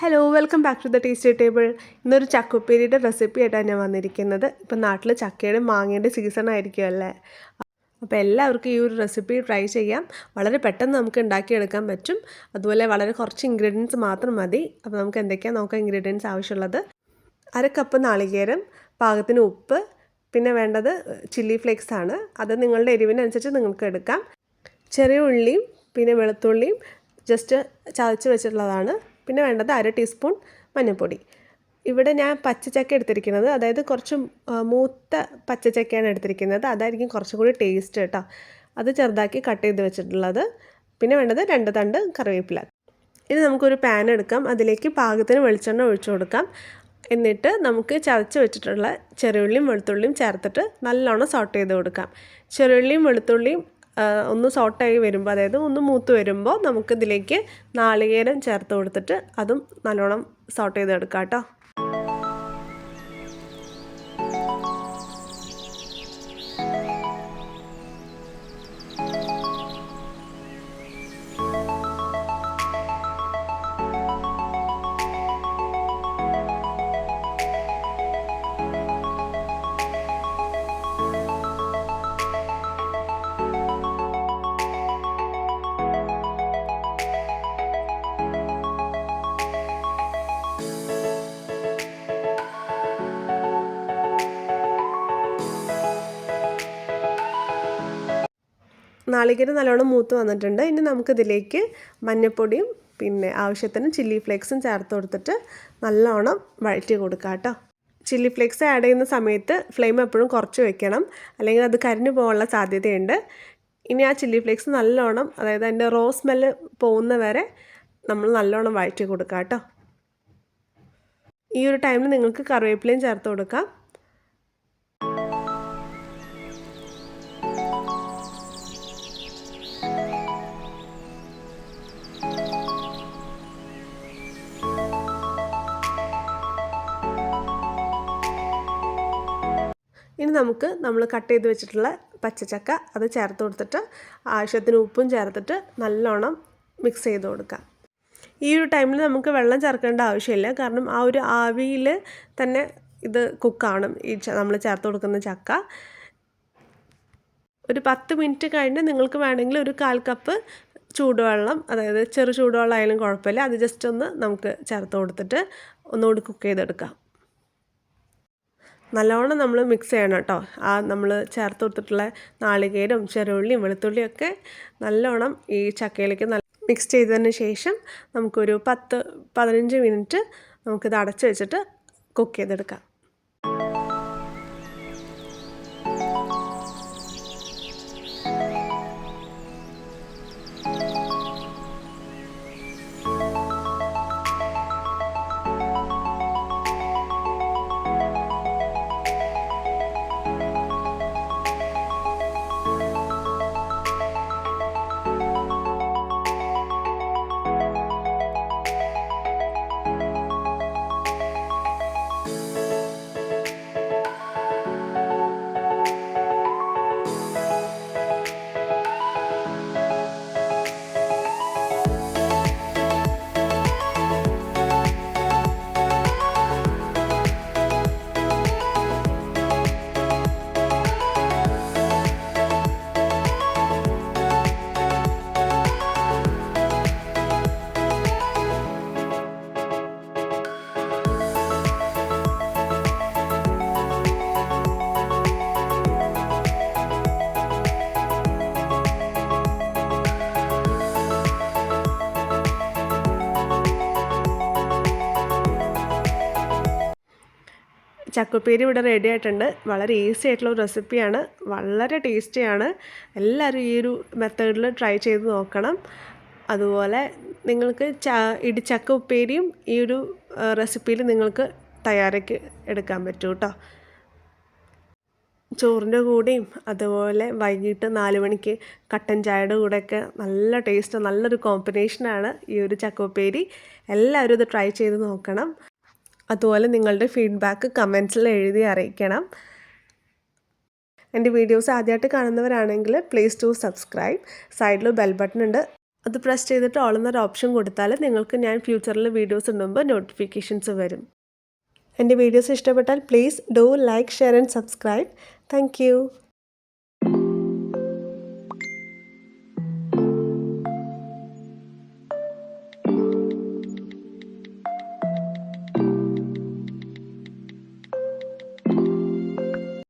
Hello welcome back to the tasty table. ഇന്നൊരു ചക്കുപ്പേരിയുടെ recipe ആയിട്ടാണ് ഞാൻ വന്നിരിക്കുന്നത്. ഇപ്പം നാട്ടിൽ ചക്കയുടെ മാങ്ങയുടെ സീസൺ ആയിരിക്കും അല്ലേ. അപ്പോൾ എല്ലാവർക്കും ഈ ഒരു റെസിപ്പി ട്രൈ ചെയ്യാം. വളരെ പെട്ടെന്ന് നമുക്ക് ഉണ്ടാക്കിയെടുക്കാൻ പറ്റും. അതുപോലെ വളരെ കുറച്ച് ഇൻഗ്രീഡിയൻസ് മാത്രം മതി. അപ്പോൾ നമുക്ക് എന്തൊക്കെയാണ് നോക്കാം ഇൻഗ്രീഡിയൻസ് ആവശ്യമുള്ളത്. 1 കപ്പ് നാളികേരം, പാകത്തിന് ഉപ്പ്, പിന്നെ വേണ്ടത് ചില്ലി ഫ്ലേക്സ് ആണ്. അത് നിങ്ങളുടെ എരിവിനനുസരിച്ച് നിങ്ങൾക്ക് എടുക്കാം. ചെറിയ ഉള്ളിയും പിന്നെ വെളുത്തുള്ളിയും ജസ്റ്റ് ചതച്ച് വെച്ചിട്ടുള്ളതാണ്. പിന്നെ വേണ്ടത് 1/2 ടീസ്പൂൺ മഞ്ഞൾപ്പൊടി. ഇവിടെ ഞാൻ പച്ചച്ചക്ക എടുത്തിരിക്കുന്നത്, അതായത് കുറച്ച് മൂത്ത പച്ചച്ചക്കയാണ് എടുത്തിരിക്കുന്നത്. അതായിരിക്കും കുറച്ചും കൂടി ടേസ്റ്റ് കേട്ടോ. അത് ചെറുതാക്കി കട്ട് ചെയ്ത് വെച്ചിട്ടുള്ളത്. പിന്നെ വേണ്ടത് 2 തണ്ട് കറിവേപ്പില. ഇനി നമുക്കൊരു പാൻ എടുക്കാം. അതിലേക്ക് പാകത്തിന് വെളിച്ചെണ്ണ ഒഴിച്ചു കൊടുക്കാം. എന്നിട്ട് നമുക്ക് ചതച്ച് വെച്ചിട്ടുള്ള ചെറിയുള്ളിയും വെളുത്തുള്ളിയും ചേർത്തിട്ട് നല്ലോണം സോട്ട് ചെയ്ത് കൊടുക്കാം. ചെറിയുള്ളിയും വെളുത്തുള്ളിയും ഒന്ന് സോട്ടായി വരുമ്പോൾ, അതായത് ഒന്ന് മൂത്ത് വരുമ്പോൾ നമുക്കിതിലേക്ക് നാളികേരം ചേർത്ത് കൊടുത്തിട്ട് അതും നല്ലോണം സോട്ട് ചെയ്തെടുക്കാം കേട്ടോ. നാളികേരം നല്ലോണം മൂത്ത് വന്നിട്ടുണ്ട്. ഇനി നമുക്കിതിലേക്ക് മഞ്ഞൾപ്പൊടിയും പിന്നെ ആവശ്യത്തിന് ചില്ലി ഫ്ലേക്സും ചേർത്ത് കൊടുത്തിട്ട് നല്ലോണം വഴറ്റി കൊടുക്കാം കേട്ടോ. ചില്ലി ഫ്ലേക്സ് ആഡ് ചെയ്യുന്ന സമയത്ത് ഫ്ലെയിം എപ്പോഴും കുറച്ച് വെക്കണം, അല്ലെങ്കിൽ അത് കരിഞ്ഞു പോകാനുള്ള സാധ്യതയുണ്ട്. ഇനി ആ ചില്ലി ഫ്ലേക്സ് നല്ലോണം, അതായത് അതിൻ്റെ റോ സ്മെല്ല് പോകുന്ന വരെ നമ്മൾ നല്ലോണം വഴറ്റി കൊടുക്കാം കേട്ടോ. ഈ ഒരു ടൈമിൽ നിങ്ങൾക്ക് കറിവേപ്പിലയും ചേർത്ത് കൊടുക്കാം. ഇനി നമ്മൾ കട്ട് ചെയ്ത് വെച്ചിട്ടുള്ള പച്ചച്ചക്ക അത് ചേർത്ത് കൊടുത്തിട്ട് ആവശ്യത്തിന് ഉപ്പും ചേർത്തിട്ട് നല്ലോണം മിക്സ് ചെയ്ത് കൊടുക്കാം. ഈ ഒരു ടൈമിൽ നമുക്ക് വെള്ളം ചേർക്കേണ്ട ആവശ്യമില്ല, കാരണം ആ ഒരു ആവിയിൽ തന്നെ ഇത് കുക്കാണ് ഈ നമ്മൾ ചേർത്ത് കൊടുക്കുന്ന ചക്ക. ഒരു 10 മിനിറ്റ് കഴിഞ്ഞ് നിങ്ങൾക്ക് വേണമെങ്കിൽ ഒരു 1/4 കപ്പ് ചൂടുവെള്ളം, അതായത് ചെറു ചൂടുവെള്ളം ആയാലും കുഴപ്പമില്ല, അത് ജസ്റ്റ് ഒന്ന് നമുക്ക് ചേർത്ത് കൊടുത്തിട്ട് ഒന്നുകൂടി കുക്ക് ചെയ്തെടുക്കാം. നല്ലോണം നമ്മൾ മിക്സ് ചെയ്യണം കേട്ടോ. നമ്മൾ ചേർത്ത് കൊടുത്തിട്ടുള്ള നാളികേരം ചെറുള്ളിയും വെളുത്തുള്ളിയും ഒക്കെ നല്ലോണം ഈ ചക്കയിലേക്ക് മിക്സ് ചെയ്തതിന് ശേഷം നമുക്കൊരു 10-15 മിനിറ്റ് നമുക്കിത് അടച്ച് വെച്ചിട്ട് കുക്ക് ചെയ്തെടുക്കാം. ചക്കപ്പേരി ഇവിടെ റെഡി ആയിട്ടുണ്ട്. വളരെ ഈസി ആയിട്ടുള്ള ഒരു റെസിപ്പിയാണ്, വളരെ ടേസ്റ്റിയാണ്. എല്ലാവരും ഈ ഒരു മെത്തേഡിൽ ട്രൈ ചെയ്ത് നോക്കണം. അതുപോലെ നിങ്ങൾക്ക് ഇടിച്ചക്ക ഉപ്പേരിയും ഈ ഒരു റെസിപ്പിയിൽ നിങ്ങൾക്ക് തയ്യാറാക്കി എടുക്കാൻ പറ്റും കേട്ടോ. ചോറിൻ്റെ കൂടെയും അതുപോലെ വൈകിട്ട് 4 മണിക്ക് കട്ടൻ ചായയുടെ കൂടെയൊക്കെ നല്ല ടേസ്റ്റ്, നല്ലൊരു കോമ്പിനേഷനാണ് ഈ ഒരു ചക്ക ഉപ്പേരി. എല്ലാവരും ഇത് ട്രൈ ചെയ്ത് നോക്കണം. അതുപോലെ നിങ്ങളുടെ ഫീഡ്ബാക്ക് കമൻസിൽ എഴുതി അറിയിക്കണം. എൻ്റെ വീഡിയോസ് ആദ്യമായിട്ട് കാണുന്നവരാണെങ്കിൽ പ്ലീസ് ടു സബ്സ്ക്രൈബ്. സൈഡിൽ ബെൽ ബട്ടൺ ഉണ്ട്, അത് പ്രസ് ചെയ്തിട്ട് ഓൾ എന്നൊരു ഓപ്ഷൻ കൊടുത്താൽ നിങ്ങൾക്ക് ഞാൻ ഫ്യൂച്ചറിൽ വീഡിയോസ് ഇടുമ്പോൾ നോട്ടിഫിക്കേഷൻസ് വരും. എൻ്റെ വീഡിയോസ് ഇഷ്ടപ്പെട്ടാൽ please do like, share and subscribe. Thank